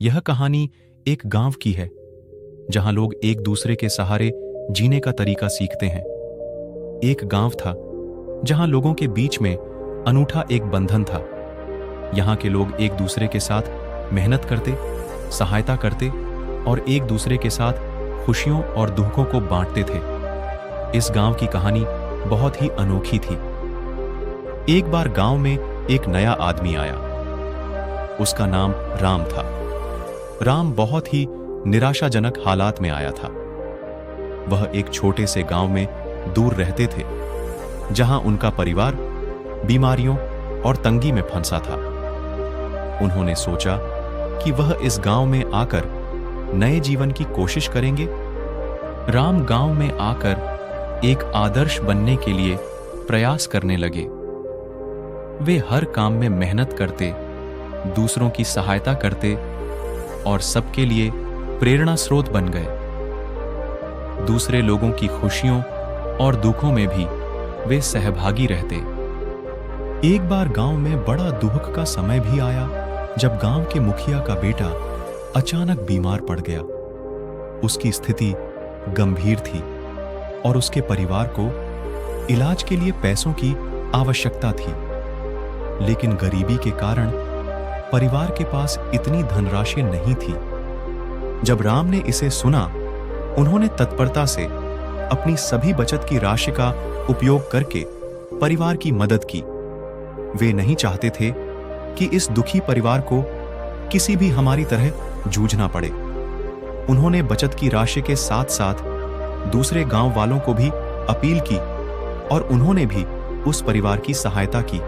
यह कहानी एक गांव की है जहां लोग एक दूसरे के सहारे जीने का तरीका सीखते हैं। एक गांव था जहां लोगों के बीच में अनूठा एक बंधन था। यहां के लोग एक दूसरे के साथ मेहनत करते, सहायता करते और एक दूसरे के साथ खुशियों और दुखों को बांटते थे। इस गांव की कहानी बहुत ही अनोखी थी। एक बार गांव में एक नया आदमी आया। उसका नाम राम था। राम बहुत ही निराशाजनक हालात में आया था। वह एक छोटे से गांव में दूर रहते थे, जहां उनका परिवार बीमारियों और तंगी में फंसा था। उन्होंने सोचा कि वह इस गांव में आकर नए जीवन की कोशिश करेंगे। राम गांव में आकर एक आदर्श बनने के लिए प्रयास करने लगे। वे हर काम में मेहनत करते, दूसरों की सहायता करते और सबके लिए प्रेरणा स्रोत बन गए। दूसरे लोगों की खुशियों और दुखों में भी वे सहभागी रहते। एक बार गांव में बड़ा दुख का समय भी आया, जब गांव के मुखिया का बेटा अचानक बीमार पड़ गया। उसकी स्थिति गंभीर थी और उसके परिवार को इलाज के लिए पैसों की आवश्यकता थी, लेकिन गरीबी के कारण परिवार के पास इतनी धनराशि नहीं थी। जब राम ने इसे सुना, उन्होंने तत्परता से अपनी सभी बचत की राशि का उपयोग करके परिवार की मदद की। वे नहीं चाहते थे कि इस दुखी परिवार को किसी भी हमारी तरह जूझना पड़े। उन्होंने बचत की राशि के साथ साथ दूसरे गांव वालों को भी अपील की और उन्होंने भी उस परिवार की सहायता की।